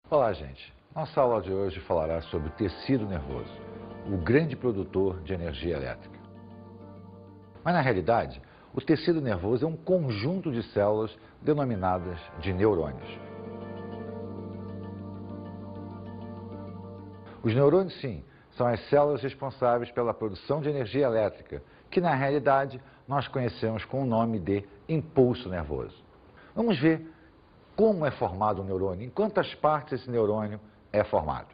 Olá, gente. Nossa aula de hoje falará sobre o tecido nervoso, o grande produtor de energia elétrica. Mas, na realidade, o tecido nervoso é um conjunto de células denominadas de neurônios. Os neurônios, sim, são as células responsáveis pela produção de energia elétrica, que, na realidade, nós conhecemos com o nome de impulso nervoso. Vamos ver como é formado um neurônio, em quantas partes esse neurônio é formado.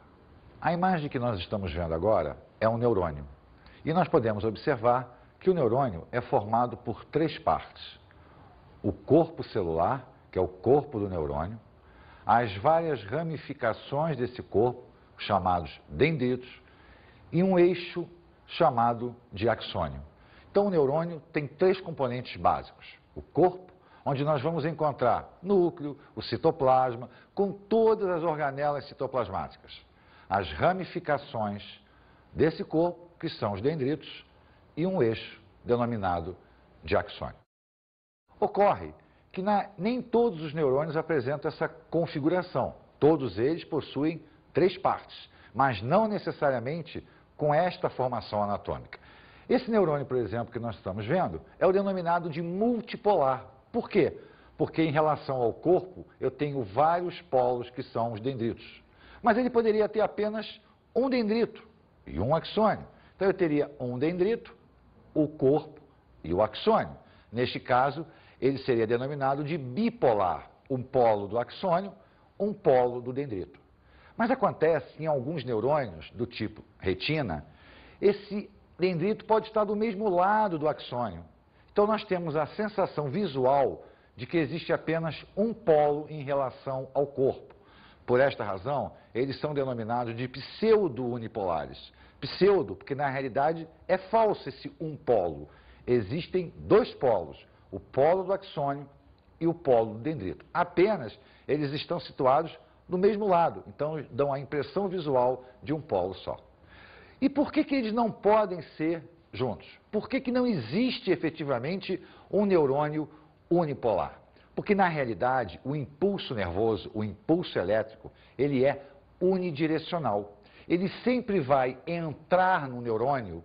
A imagem que nós estamos vendo agora é um neurônio. E nós podemos observar que o neurônio é formado por três partes. O corpo celular, que é o corpo do neurônio, as várias ramificações desse corpo, chamados dendritos, e um eixo chamado de axônio. Então o neurônio tem três componentes básicos. O corpo, onde nós vamos encontrar núcleo, o citoplasma, com todas as organelas citoplasmáticas. As ramificações desse corpo, que são os dendritos, e um eixo denominado de axônio. Ocorre que nem todos os neurônios apresentam essa configuração. Todos eles possuem três partes, mas não necessariamente com esta formação anatômica. Esse neurônio, por exemplo, que nós estamos vendo, é o denominado de multipolar. Por quê? Porque em relação ao corpo, eu tenho vários polos que são os dendritos. Mas ele poderia ter apenas um dendrito e um axônio. Então eu teria um dendrito, o corpo e o axônio. Neste caso, ele seria denominado de bipolar. Um polo do axônio, um polo do dendrito. Mas acontece em alguns neurônios do tipo retina, esse dendrito pode estar do mesmo lado do axônio. Então nós temos a sensação visual de que existe apenas um polo em relação ao corpo. Por esta razão, eles são denominados de pseudo-unipolares. Pseudo, porque na realidade é falso esse um polo. Existem dois polos, o polo do axônio e o polo do dendrito. Apenas eles estão situados do mesmo lado, então dão a impressão visual de um polo só. E por que eles não podem ser juntos? Por que não existe efetivamente um neurônio unipolar? Porque na realidade o impulso nervoso, o impulso elétrico, ele é unidirecional. Ele sempre vai entrar no neurônio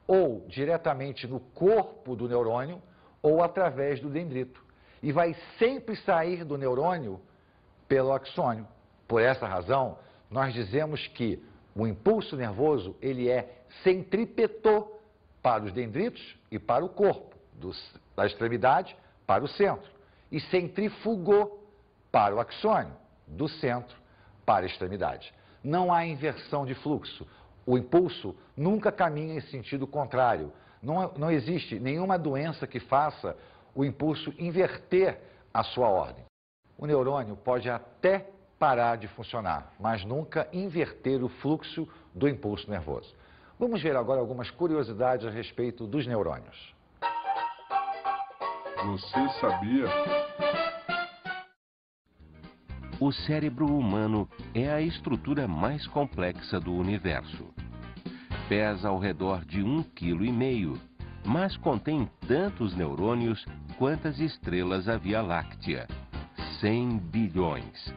ou diretamente no corpo do neurônio ou através do dendrito. E vai sempre sair do neurônio pelo axônio. Por essa razão, nós dizemos que o impulso nervoso, ele é centrípeto para os dendritos e para o corpo, da extremidade para o centro, e centrífugo para o axônio, do centro para a extremidade. Não há inversão de fluxo. O impulso nunca caminha em sentido contrário. Não existe nenhuma doença que faça o impulso inverter a sua ordem. O neurônio pode até parar de funcionar, mas nunca inverter o fluxo do impulso nervoso. Vamos ver agora algumas curiosidades a respeito dos neurônios. Você sabia? O cérebro humano é a estrutura mais complexa do universo. Pesa ao redor de 1,5 kg, mas contém tantos neurônios quantas estrelas a Via Láctea. 100 bilhões.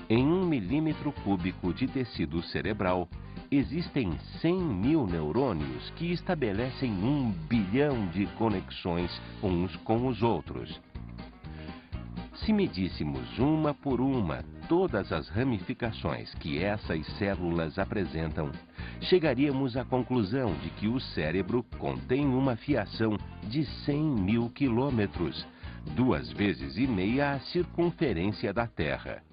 Em 1 milímetro cúbico de tecido cerebral, existem 100 mil neurônios que estabelecem 1 bilhão de conexões uns com os outros. Se medíssemos uma por uma todas as ramificações que essas células apresentam, chegaríamos à conclusão de que o cérebro contém uma fiação de 100 mil quilômetros, 2,5 vezes a circunferência da Terra.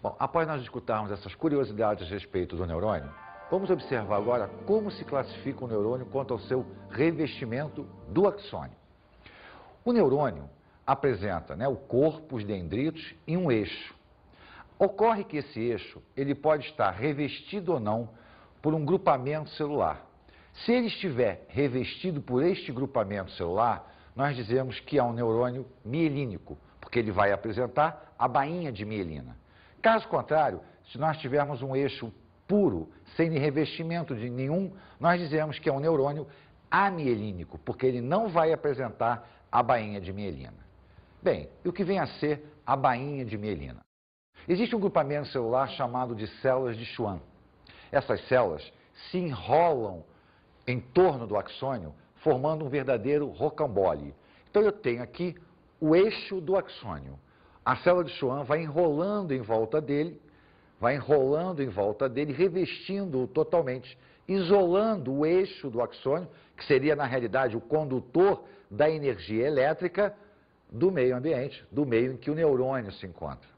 Bom, após nós escutarmos essas curiosidades a respeito do neurônio, vamos observar agora como se classifica o neurônio quanto ao seu revestimento do axônio. O neurônio apresenta, o corpo, os dendritos e um eixo. Ocorre que esse eixo ele pode estar revestido ou não por um grupamento celular. Se ele estiver revestido por este grupamento celular, nós dizemos que é um neurônio mielínico, porque ele vai apresentar a bainha de mielina. Caso contrário, se nós tivermos um eixo puro, sem revestimento de nenhum, nós dizemos que é um neurônio amielínico, porque ele não vai apresentar a bainha de mielina. Bem, e o que vem a ser a bainha de mielina? Existe um grupamento celular chamado de células de Schwann. Essas células se enrolam em torno do axônio, formando um verdadeiro rocambole. Então eu tenho aqui o eixo do axônio. A célula de Schwann vai enrolando em volta dele, revestindo-o totalmente, isolando o eixo do axônio, que seria, na realidade, o condutor da energia elétrica do meio ambiente, do meio em que o neurônio se encontra.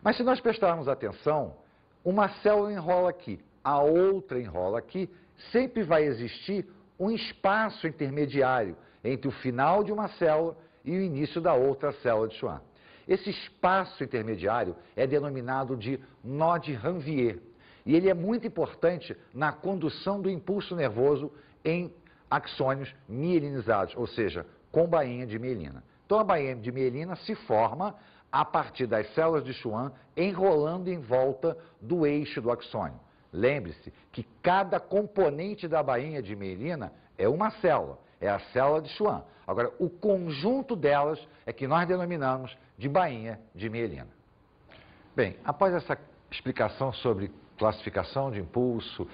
Mas se nós prestarmos atenção, uma célula enrola aqui, a outra enrola aqui, sempre vai existir um espaço intermediário entre o final de uma célula e o início da outra célula de Schwann. Esse espaço intermediário é denominado de nó de Ranvier, e ele é muito importante na condução do impulso nervoso em axônios mielinizados, ou seja, com bainha de mielina. Então a bainha de mielina se forma a partir das células de Schwann enrolando em volta do eixo do axônio. Lembre-se que cada componente da bainha de mielina é uma célula, é a célula de Schwann. Agora, o conjunto delas é que nós denominamos de bainha de mielina. Bem, após essa explicação sobre classificação de impulso,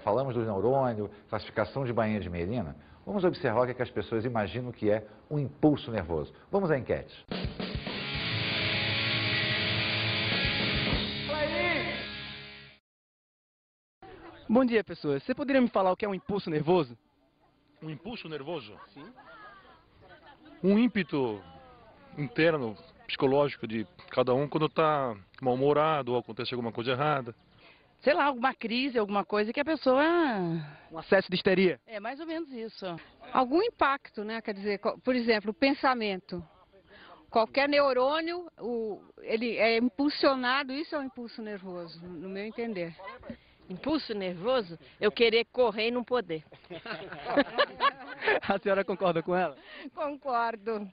falamos do neurônio, classificação de bainha de mielina, vamos observar o que as pessoas imaginam que é um impulso nervoso. Vamos à enquete. Bom dia, pessoas. Você poderia me falar o que é um impulso nervoso? Um impulso nervoso? Sim. Um ímpeto interno, psicológico de cada um quando está mal-humorado ou acontece alguma coisa errada. Sei lá, alguma crise, alguma coisa que a pessoa... Um acesso de histeria? É mais ou menos isso. Algum impacto, né? Quer dizer, por exemplo, o pensamento. Qualquer neurônio, ele é impulsionado, isso é um impulso nervoso, no meu entender. Impulso nervoso? Eu querer correr e não poder. A senhora concorda com ela? Concordo.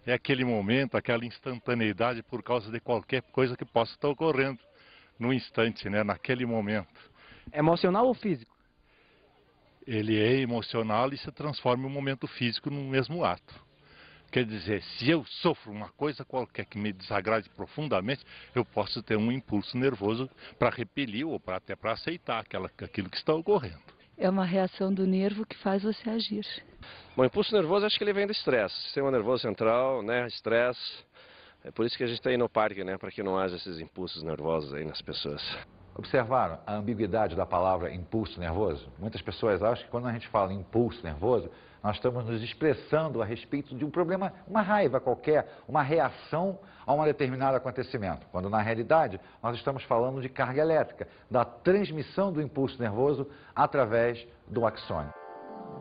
É aquele momento, aquela instantaneidade por causa de qualquer coisa que possa estar ocorrendo no instante, né? Naquele momento. Emocional ou físico? Ele é emocional e se transforma em um momento físico no mesmo ato. Quer dizer, se eu sofro uma coisa qualquer que me desagrade profundamente, eu posso ter um impulso nervoso para repelir ou até para aceitar aquilo que está ocorrendo. É uma reação do nervo que faz você agir. Bom, impulso nervoso acho que ele vem do estresse. Sistema nervoso central, né, estresse. É por isso que a gente está aí no parque, né, para que não haja esses impulsos nervosos aí nas pessoas. Observaram a ambiguidade da palavra impulso nervoso? Muitas pessoas acham que quando a gente fala em impulso nervoso, nós estamos nos expressando a respeito de um problema, uma raiva qualquer, uma reação a um determinado acontecimento. Quando, na realidade, nós estamos falando de carga elétrica, da transmissão do impulso nervoso através do axônio.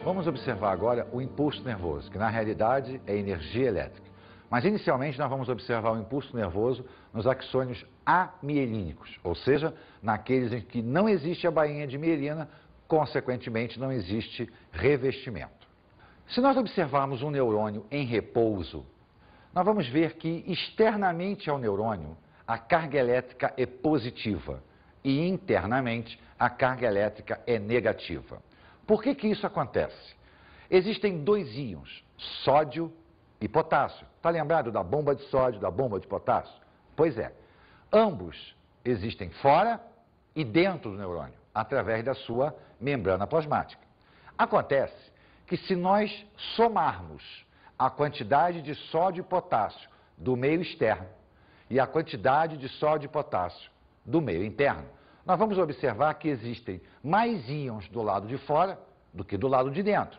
Vamos observar agora o impulso nervoso, que, na realidade, é energia elétrica. Mas, inicialmente, nós vamos observar o impulso nervoso nos axônios amielínicos, ou seja, naqueles em que não existe a bainha de mielina, consequentemente, não existe revestimento. Se nós observarmos um neurônio em repouso, nós vamos ver que externamente ao neurônio a carga elétrica é positiva e internamente a carga elétrica é negativa. Por que isso acontece? Existem dois íons, sódio e potássio. Está lembrado da bomba de sódio, da bomba de potássio? Pois é, ambos existem fora e dentro do neurônio, através da sua membrana plasmática. Acontece que se nós somarmos a quantidade de sódio e potássio do meio externo e a quantidade de sódio e potássio do meio interno, nós vamos observar que existem mais íons do lado de fora do que do lado de dentro.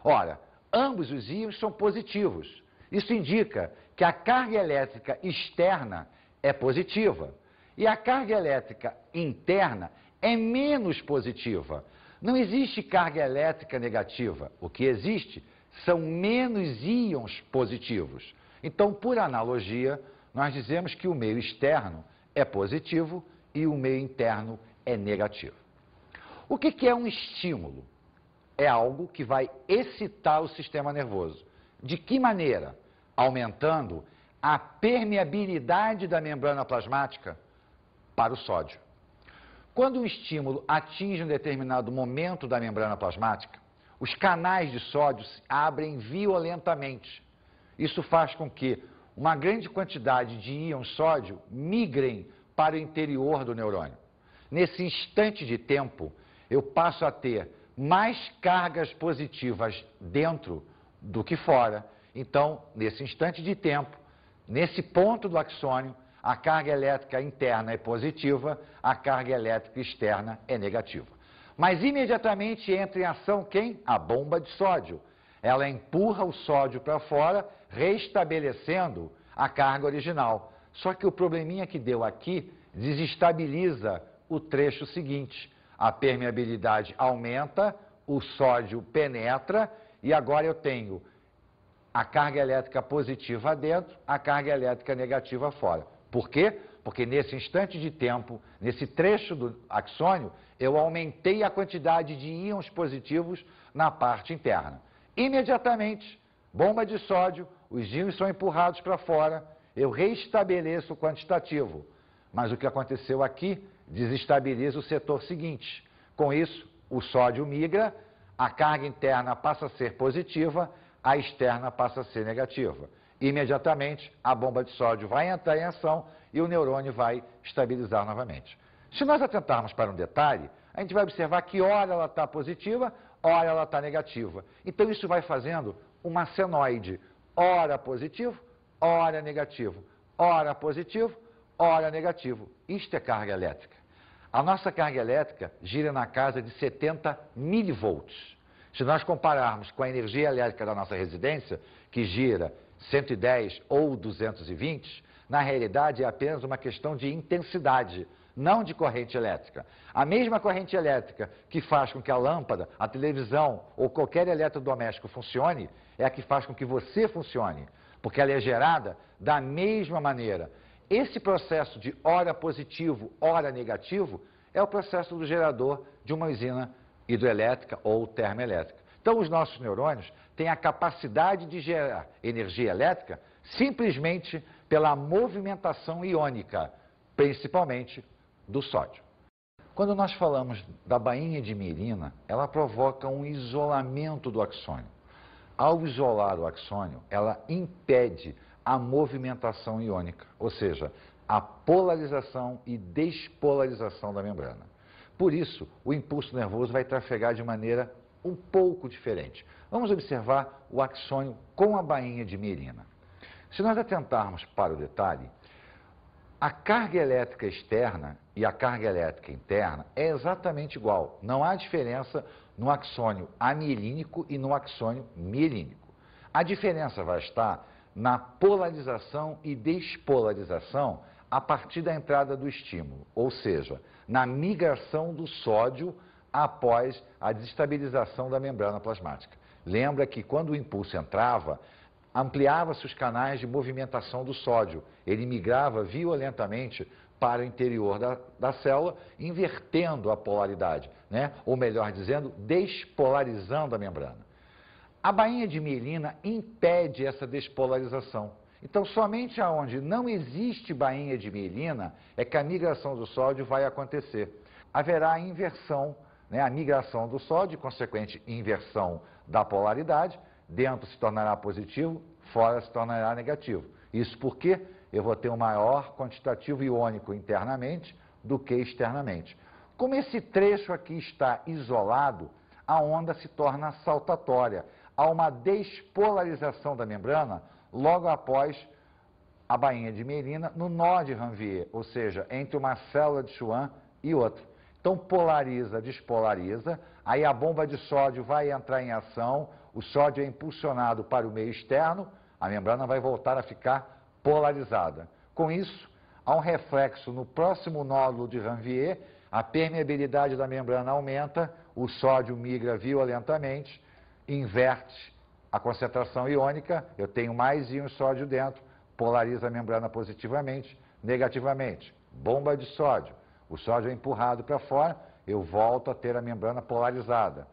Ora, ambos os íons são positivos. Isso indica que a carga elétrica externa é positiva e a carga elétrica interna é menos positiva. Não existe carga elétrica negativa. O que existe são menos íons positivos. Então, por analogia, nós dizemos que o meio externo é positivo e o meio interno é negativo. O que é um estímulo? É algo que vai excitar o sistema nervoso. De que maneira? Aumentando a permeabilidade da membrana plasmática para o sódio. Quando um estímulo atinge um determinado momento da membrana plasmática, os canais de sódio se abrem violentamente. Isso faz com que uma grande quantidade de íons sódio migrem para o interior do neurônio. Nesse instante de tempo, eu passo a ter mais cargas positivas dentro do que fora. Então, nesse instante de tempo, nesse ponto do axônio, a carga elétrica interna é positiva, a carga elétrica externa é negativa. Mas imediatamente entra em ação quem? A bomba de sódio. Ela empurra o sódio para fora, restabelecendo a carga original. Só que o probleminha que deu aqui desestabiliza o trecho seguinte. A permeabilidade aumenta, o sódio penetra e agora eu tenho a carga elétrica positiva dentro, a carga elétrica negativa fora. Por quê? Porque nesse instante de tempo, nesse trecho do axônio, eu aumentei a quantidade de íons positivos na parte interna. Imediatamente, bomba de sódio, os íons são empurrados para fora, eu reestabeleço o quantitativo. Mas o que aconteceu aqui desestabiliza o setor seguinte. Com isso, o sódio migra, a carga interna passa a ser positiva, a externa passa a ser negativa. Imediatamente, a bomba de sódio vai entrar em ação e o neurônio vai estabilizar novamente. Se nós atentarmos para um detalhe, a gente vai observar que ora ela está positiva, ora ela está negativa. Então isso vai fazendo uma senoide, ora positivo, ora negativo, ora positivo, ora negativo. Isto é carga elétrica. A nossa carga elétrica gira na casa de 70 milivolts. Se nós compararmos com a energia elétrica da nossa residência, que gira 110 ou 220, na realidade é apenas uma questão de intensidade, não de corrente elétrica. A mesma corrente elétrica que faz com que a lâmpada, a televisão ou qualquer eletrodoméstico funcione, é a que faz com que você funcione, porque ela é gerada da mesma maneira. Esse processo de ora positivo, ora negativo, é o processo do gerador de uma usina hidroelétrica ou termoelétrica. Então, os nossos neurônios têm a capacidade de gerar energia elétrica simplesmente pela movimentação iônica, principalmente do sódio. Quando nós falamos da bainha de mielina, ela provoca um isolamento do axônio. Ao isolar o axônio, ela impede a movimentação iônica, ou seja, a polarização e despolarização da membrana. Por isso, o impulso nervoso vai trafegar de maneira um pouco diferente. Vamos observar o axônio com a bainha de mielina. Se nós atentarmos para o detalhe, a carga elétrica externa e a carga elétrica interna é exatamente igual. Não há diferença no axônio amielínico e no axônio mielínico. A diferença vai estar na polarização e despolarização a partir da entrada do estímulo, ou seja, na migração do sódio após a desestabilização da membrana plasmática. Lembra que quando o impulso entrava, ampliava-se os canais de movimentação do sódio. Ele migrava violentamente para o interior da célula, invertendo a polaridade, né? Ou melhor dizendo, despolarizando a membrana. A bainha de mielina impede essa despolarização. Então, somente aonde não existe bainha de mielina é que a migração do sódio vai acontecer. Haverá a inversão, né? A migração do sódio, consequente inversão da polaridade, dentro se tornará positivo, fora se tornará negativo. Isso porque eu vou ter um maior quantitativo iônico internamente do que externamente. Como esse trecho aqui está isolado, a onda se torna saltatória. Há uma despolarização da membrana logo após a bainha de mielina no nó de Ranvier, ou seja, entre uma célula de Schwann e outra. Então polariza, despolariza, aí a bomba de sódio vai entrar em ação, o sódio é impulsionado para o meio externo, a membrana vai voltar a ficar polarizada. Com isso, há um reflexo no próximo nódulo de Ranvier, a permeabilidade da membrana aumenta, o sódio migra violentamente, inverte a concentração iônica, eu tenho mais íons sódio dentro, polariza a membrana positivamente, negativamente. Bomba de sódio, o sódio é empurrado para fora, eu volto a ter a membrana polarizada.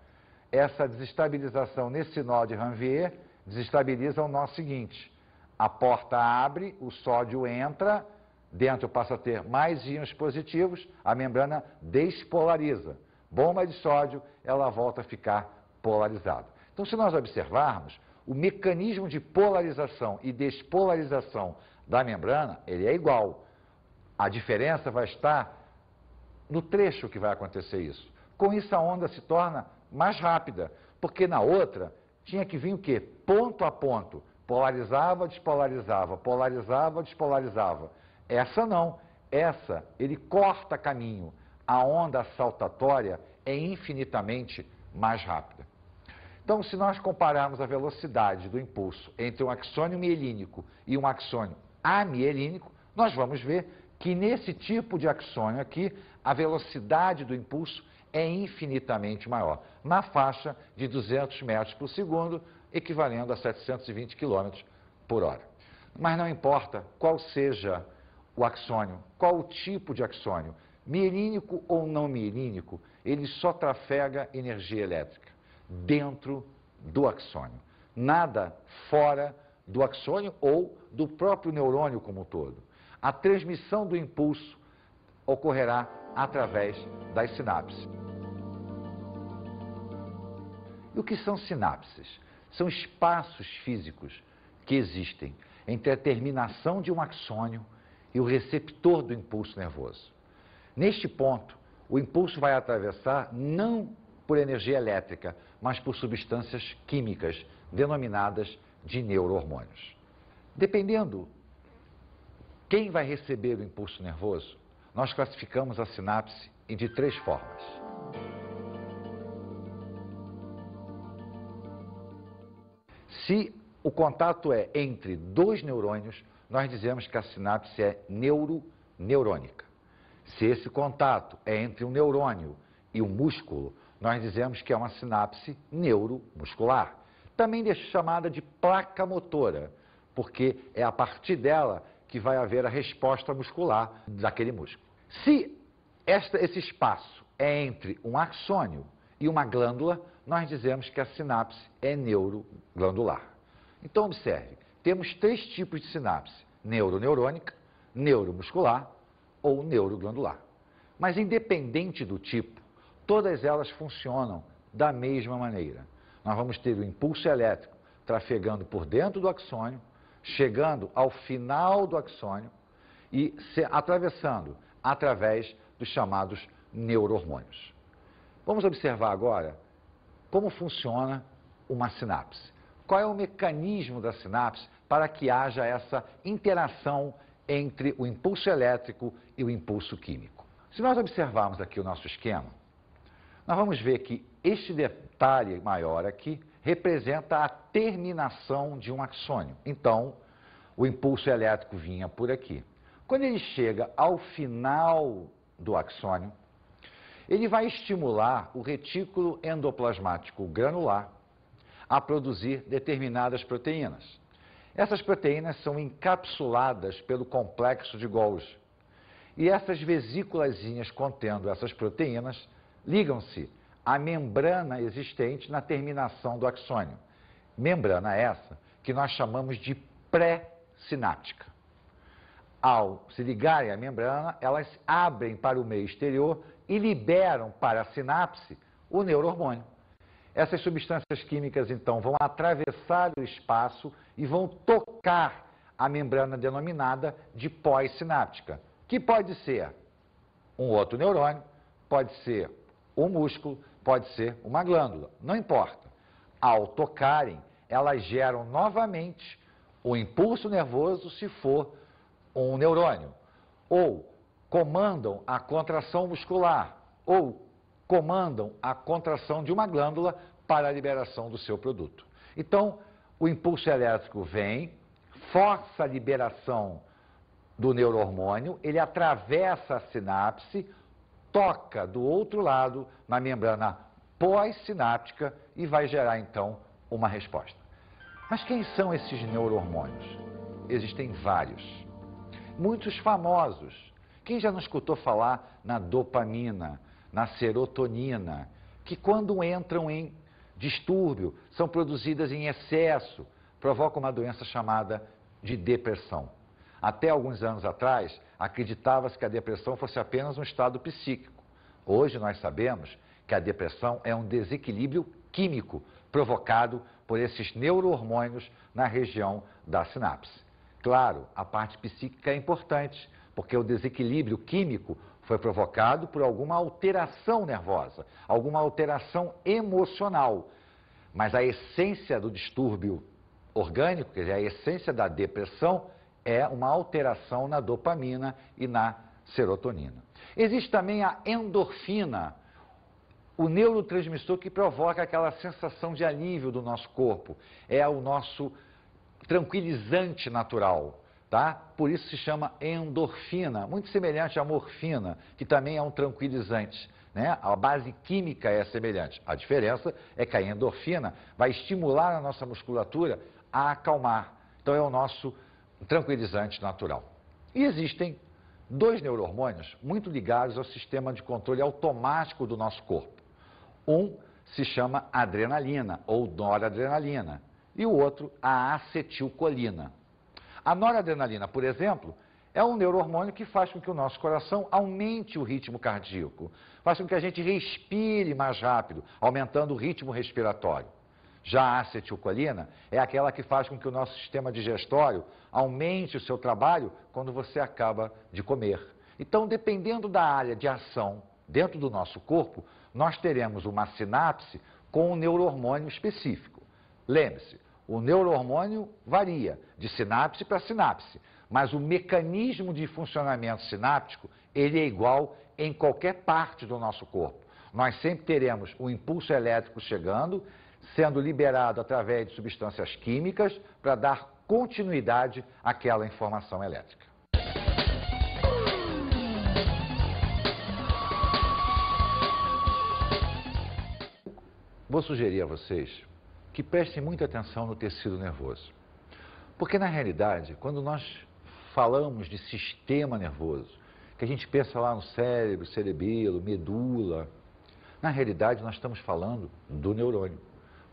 Essa desestabilização nesse nó de Ranvier desestabiliza o nó seguinte. A porta abre, o sódio entra, dentro passa a ter mais íons positivos, a membrana despolariza. Bomba de sódio, ela volta a ficar polarizada. Então, se nós observarmos, o mecanismo de polarização e despolarização da membrana, ele é igual. A diferença vai estar no trecho que vai acontecer isso. Com isso, a onda se torna mais rápida, porque na outra tinha que vir o quê? Ponto a ponto. Polarizava, despolarizava, polarizava, despolarizava. Essa não. Essa, ele corta caminho. A onda saltatória é infinitamente mais rápida. Então, se nós compararmos a velocidade do impulso entre um axônio mielínico e um axônio amielínico, nós vamos ver que nesse tipo de axônio aqui, a velocidade do impulso é infinitamente maior, na faixa de 200 metros por segundo, equivalendo a 720 km por hora. Mas não importa qual seja o axônio, qual o tipo de axônio, mielínico ou não mielínico, ele só trafega energia elétrica dentro do axônio. Nada fora do axônio ou do próprio neurônio como um todo. A transmissão do impulso ocorrerá através das sinapses. E o que são sinapses? São espaços físicos que existem entre a terminação de um axônio e o receptor do impulso nervoso. Neste ponto, o impulso vai atravessar não por energia elétrica, mas por substâncias químicas denominadas de neurohormônios. Dependendo quem vai receber o impulso nervoso, nós classificamos a sinapse de 3 formas. Se o contato é entre 2 neurônios, nós dizemos que a sinapse é neuroneurônica. Se esse contato é entre um neurônio e um músculo, nós dizemos que é uma sinapse neuromuscular. Também chamada de placa motora, porque é a partir dela que vai haver a resposta muscular daquele músculo. Se esse espaço é entre um axônio e uma glândula, nós dizemos que a sinapse é neuroglandular. Então, observe, temos 3 tipos de sinapse: neuroneurônica, neuromuscular ou neuroglandular. Mas independente do tipo, todas elas funcionam da mesma maneira. Nós vamos ter o impulso elétrico trafegando por dentro do axônio, chegando ao final do axônio e se atravessando através dos chamados neurohormônios. Vamos observar agora como funciona uma sinapse. Qual é o mecanismo da sinapse para que haja essa interação entre o impulso elétrico e o impulso químico? Se nós observarmos aqui o nosso esquema, nós vamos ver que este detalhe maior aqui representa a terminação de um axônio. Então, o impulso elétrico vinha por aqui. Quando ele chega ao final do axônio, ele vai estimular o retículo endoplasmático granular a produzir determinadas proteínas. Essas proteínas são encapsuladas pelo complexo de Golgi. E essas vesículazinhas contendo essas proteínas ligam-se à membrana existente na terminação do axônio. Membrana essa que nós chamamos de pré-sináptica. Ao se ligarem à membrana, elas abrem para o meio exterior e liberam para a sinapse o neurohormônio. Essas substâncias químicas, então, vão atravessar o espaço e vão tocar a membrana denominada de pós-sináptica, que pode ser um outro neurônio, pode ser um músculo, pode ser uma glândula, não importa. Ao tocarem, elas geram novamente o impulso nervoso se for um neurônio, ou comandam a contração muscular, ou comandam a contração de uma glândula para a liberação do seu produto. Então, o impulso elétrico vem, força a liberação do neurohormônio, ele atravessa a sinapse, toca do outro lado na membrana pós-sináptica e vai gerar, então, uma resposta. Mas quem são esses neurohormônios? Existem vários, muitos famosos. Quem já não escutou falar na dopamina, na serotonina, que quando entram em distúrbio, são produzidas em excesso, provocam uma doença chamada de depressão. Até alguns anos atrás, acreditava-se que a depressão fosse apenas um estado psíquico. Hoje nós sabemos que a depressão é um desequilíbrio químico provocado por esses neurohormônios na região da sinapse. Claro, a parte psíquica é importante, porque o desequilíbrio químico foi provocado por alguma alteração nervosa, alguma alteração emocional. Mas a essência do distúrbio orgânico, quer dizer, a essência da depressão, é uma alteração na dopamina e na serotonina. Existe também a endorfina, o neurotransmissor que provoca aquela sensação de alívio do nosso corpo. É o nosso tranquilizante natural, tá? Por isso se chama endorfina, muito semelhante à morfina, que também é um tranquilizante, né? A base química é semelhante. A diferença é que a endorfina vai estimular a nossa musculatura a acalmar. Então é o nosso tranquilizante natural. E existem dois neurohormônios muito ligados ao sistema de controle automático do nosso corpo. Um se chama adrenalina ou noradrenalina e o outro a acetilcolina. A noradrenalina, por exemplo, é um neurohormônio que faz com que o nosso coração aumente o ritmo cardíaco, faz com que a gente respire mais rápido, aumentando o ritmo respiratório. Já a acetilcolina é aquela que faz com que o nosso sistema digestório aumente o seu trabalho quando você acaba de comer. Então, dependendo da área de ação dentro do nosso corpo, nós teremos uma sinapse com um neurohormônio específico. Lembre-se, o neurohormônio varia de sinapse para sinapse, mas o mecanismo de funcionamento sináptico, ele é igual em qualquer parte do nosso corpo. Nós sempre teremos o impulso elétrico chegando, sendo liberado através de substâncias químicas para dar continuidade àquela informação elétrica. Vou sugerir a vocês que prestem muita atenção no tecido nervoso. Porque, na realidade, quando nós falamos de sistema nervoso, que a gente pensa lá no cérebro, cerebelo, medula, na realidade nós estamos falando do neurônio.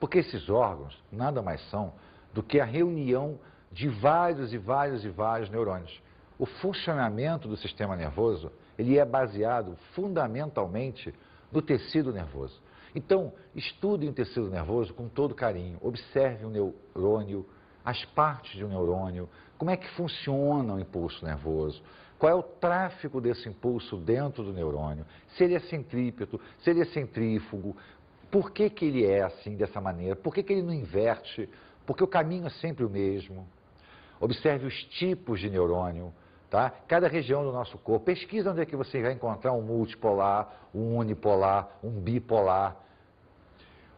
Porque esses órgãos nada mais são do que a reunião de vários neurônios. O funcionamento do sistema nervoso, ele é baseado fundamentalmente no tecido nervoso. Então, estudem o tecido nervoso com todo carinho, observe o neurônio, as partes de um neurônio, como é que funciona o impulso nervoso, qual é o tráfego desse impulso dentro do neurônio, se ele é centrípeto, se ele é centrífugo, por que que ele é assim, dessa maneira, por que que ele não inverte, porque o caminho é sempre o mesmo. Observe os tipos de neurônio, tá? Cada região do nosso corpo. Pesquisa onde é que você vai encontrar um multipolar, um unipolar, um bipolar.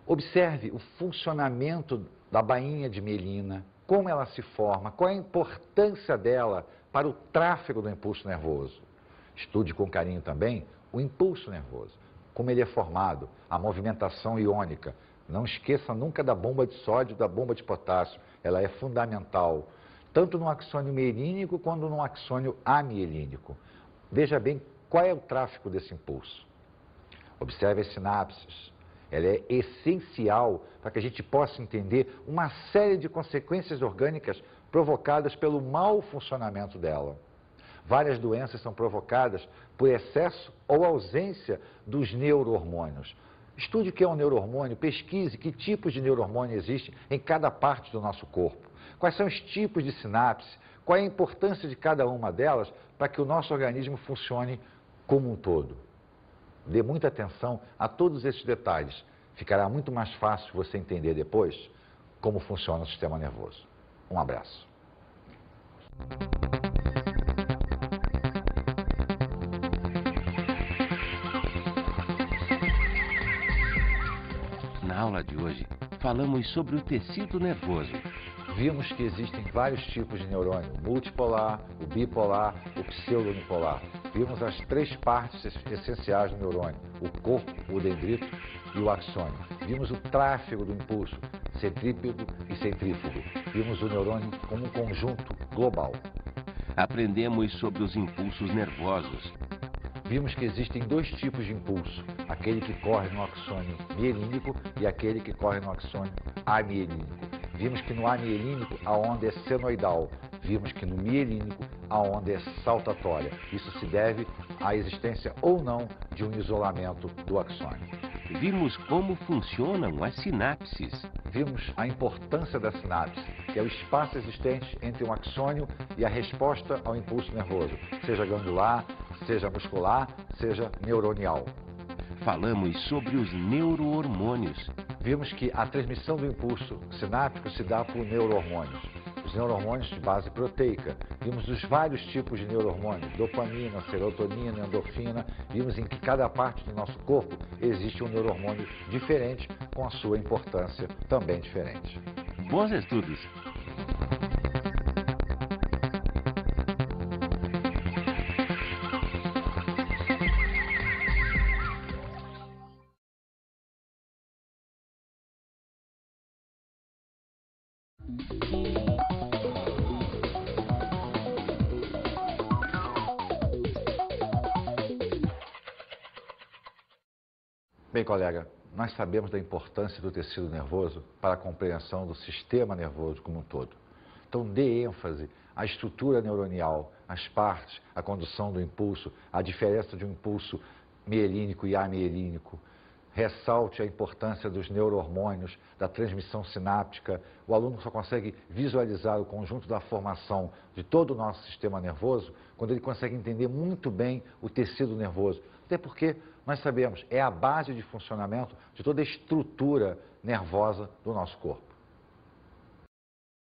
Observe o funcionamento da bainha de mielina, como ela se forma, qual é a importância dela para o tráfego do impulso nervoso. Estude com carinho também o impulso nervoso, como ele é formado, a movimentação iônica. Não esqueça nunca da bomba de sódio, da bomba de potássio, ela é fundamental, tanto no axônio mielínico quanto no axônio amielínico. Veja bem qual é o tráfego desse impulso. Observe as sinapses. Ela é essencial para que a gente possa entender uma série de consequências orgânicas provocadas pelo mau funcionamento dela. Várias doenças são provocadas por excesso ou ausência dos neurohormônios. Estude o que é um neurohormônio, pesquise que tipos de neurohormônio existem em cada parte do nosso corpo. Quais são os tipos de sinapse, qual é a importância de cada uma delas para que o nosso organismo funcione como um todo. Dê muita atenção a todos esses detalhes. Ficará muito mais fácil você entender depois como funciona o sistema nervoso. Um abraço. Na aula de hoje, falamos sobre o tecido nervoso. Vimos que existem vários tipos de neurônio, o multipolar, o bipolar, o pseudounipolar. Vimos as três partes essenciais do neurônio, o corpo, o dendrito e o axônio. Vimos o tráfego do impulso, centrípedo e centrífugo. Vimos o neurônio como um conjunto global. Aprendemos sobre os impulsos nervosos. Vimos que existem dois tipos de impulso, aquele que corre no axônio mielínico e aquele que corre no axônio amielínico. Vimos que no amielínico a onda é senoidal, vimos que no mielínico a onda é saltatória. Isso se deve à existência ou não de um isolamento do axônio. Vimos como funcionam as sinapses. Vimos a importância da sinapse, que é o espaço existente entre um axônio e a resposta ao impulso nervoso, seja glandular, seja muscular, seja neuronial. Falamos sobre os neurohormônios. Vimos que a transmissão do impulso sináptico se dá por neurohormônios. Os neurohormônios de base proteica. Vimos os vários tipos de neurohormônios, dopamina, serotonina, endorfina. Vimos em que cada parte do nosso corpo existe um neurohormônio diferente, com a sua importância também diferente. Bons estudos! Bem, colega, nós sabemos da importância do tecido nervoso para a compreensão do sistema nervoso como um todo. Então, dê ênfase à estrutura neuronial, às partes, à condução do impulso, à diferença de um impulso mielínico e amielínico. Ressalte a importância dos neurohormônios, da transmissão sináptica. O aluno só consegue visualizar o conjunto da formação de todo o nosso sistema nervoso quando ele consegue entender muito bem o tecido nervoso. Até porque nós sabemos, é a base de funcionamento de toda a estrutura nervosa do nosso corpo.